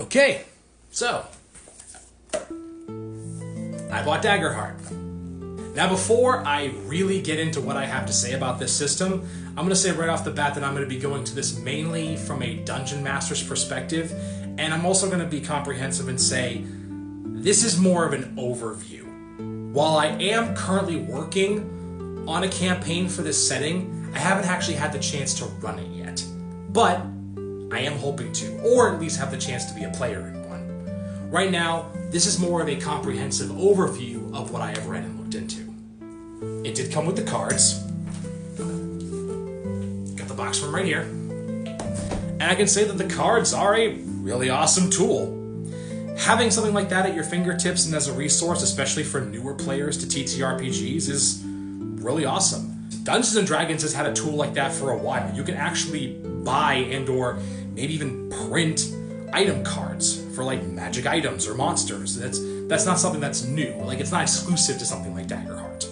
Okay, so I bought DaggerHeart. Now before I really get into what I have to say about this system, I'm going to say right off the bat that I'm going to be going to this mainly from a Dungeon Master's perspective, and I'm also going to be comprehensive and say this is more of an overview. While I am currently working on a campaign for this setting, I haven't actually had the chance to run it yet. But I am hoping to, or at least have the chance to be a player in one. Right now, this is more of a comprehensive overview of what I have read and looked into. It did come with the cards. Got the box from right here. And I can say that the cards are a really awesome tool. Having something like that at your fingertips and as a resource, especially for newer players to TTRPGs, is really awesome. Dungeons & Dragons has had a tool like that for a while. You can actually buy and or maybe even print item cards for like magic items or monsters. That's not something that's new. Like, it's not exclusive to something like DaggerHeart.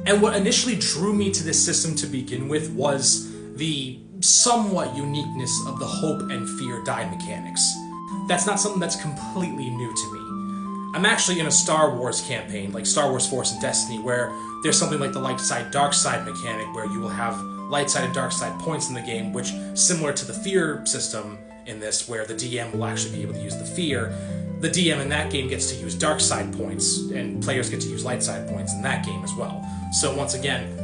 And what initially drew me to this system to begin with was the somewhat uniqueness of the hope and fear die mechanics. That's not something that's completely new to me. I'm actually in a Star Wars campaign, like Star Wars Force and Destiny, where there's something like the light side, dark side mechanic, where you will have light side and dark side points in the game, which, similar to the fear system in this, where the DM will actually be able to use the fear, the DM in that game gets to use dark side points, and players get to use light side points in that game as well. So once again,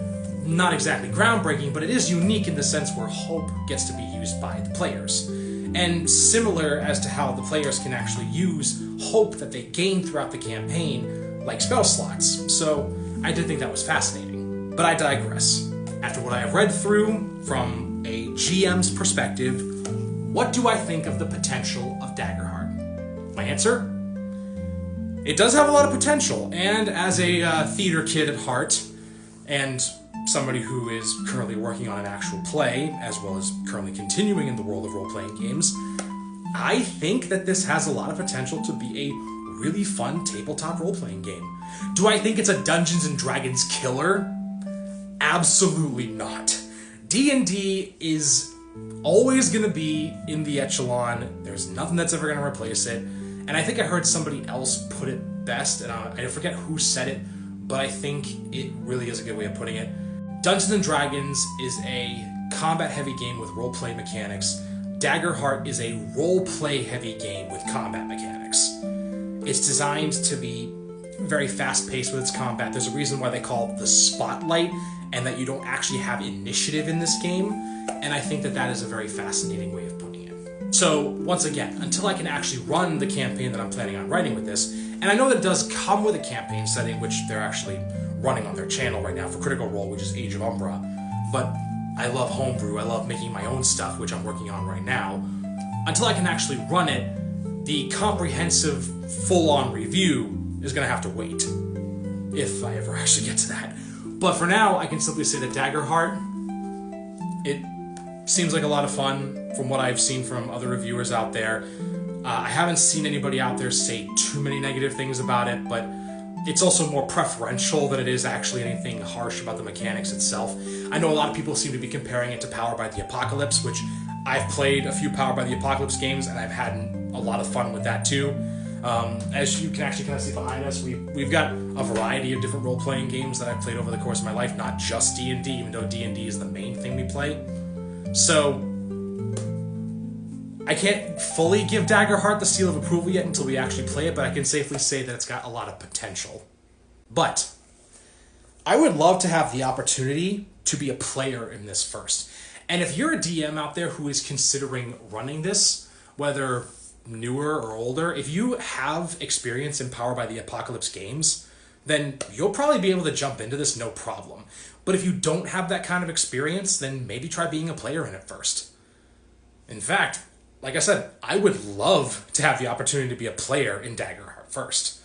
not exactly groundbreaking, but it is unique in the sense where hope gets to be used by the players. And similar as to how the players can actually use hope that they gain throughout the campaign, like spell slots. So I did think that was fascinating. But I digress. After what I have read through from a GM's perspective, what do I think of the potential of DaggerHeart? My answer? It does have a lot of potential, and as a theater kid at heart, and somebody who is currently working on an actual play, as well as currently continuing in the world of role-playing games, I think that this has a lot of potential to be a really fun tabletop role-playing game. Do I think it's a Dungeons & Dragons killer? Absolutely not. D&D is always going to be in the echelon. There's nothing that's ever going to replace it. And I think I heard somebody else put it best, and I forget who said it, but I think it really is a good way of putting it. Dungeons & Dragons is a combat-heavy game with role-play mechanics. DaggerHeart is a role-play-heavy game with combat mechanics. It's designed to be very fast-paced with its combat. There's a reason why they call it the Spotlight, and that you don't actually have initiative in this game, and I think that that is a very fascinating way of putting it. So, once again, until I can actually run the campaign that I'm planning on writing with this, and I know that it does come with a campaign setting, which they're actually running on their channel right now for Critical Role, which is Age of Umbra, but I love homebrew, I love making my own stuff, which I'm working on right now. Until I can actually run it, the comprehensive, full-on review is going to have to wait, if I ever actually get to that. But for now, I can simply say that DaggerHeart, it seems like a lot of fun from what I've seen from other reviewers out there. I haven't seen anybody out there say too many negative things about it, but it's also more preferential than it is actually anything harsh about the mechanics itself. I know a lot of people seem to be comparing it to Power by the Apocalypse, which I've played a few Power by the Apocalypse games, and I've had a lot of fun with that too. As you can actually kind of see behind us, we've got a variety of different role-playing games that I've played over the course of my life, not just D&D, even though D&D is the main thing we play. So I can't fully give DaggerHeart the seal of approval yet until we actually play it, but I can safely say that it's got a lot of potential. But I would love to have the opportunity to be a player in this first. And if you're a DM out there who is considering running this, whether newer or older, if you have experience in Power by the Apocalypse games, then you'll probably be able to jump into this no problem. But if you don't have that kind of experience, then maybe try being a player in it first. In fact, like I said, I would love to have the opportunity to be a player in DaggerHeart first.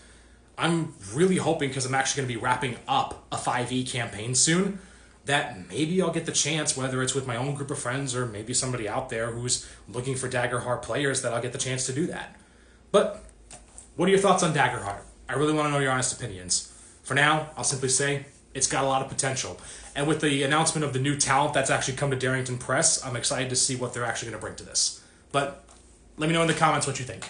I'm really hoping, because I'm actually going to be wrapping up a 5e campaign soon, that maybe I'll get the chance, whether it's with my own group of friends or maybe somebody out there who's looking for DaggerHeart players, that I'll get the chance to do that. But what are your thoughts on DaggerHeart? I really want to know your honest opinions. For now, I'll simply say it's got a lot of potential. And with the announcement of the new talent that's actually come to Darrington Press, I'm excited to see what they're actually going to bring to this. But Let me know in the comments what you think.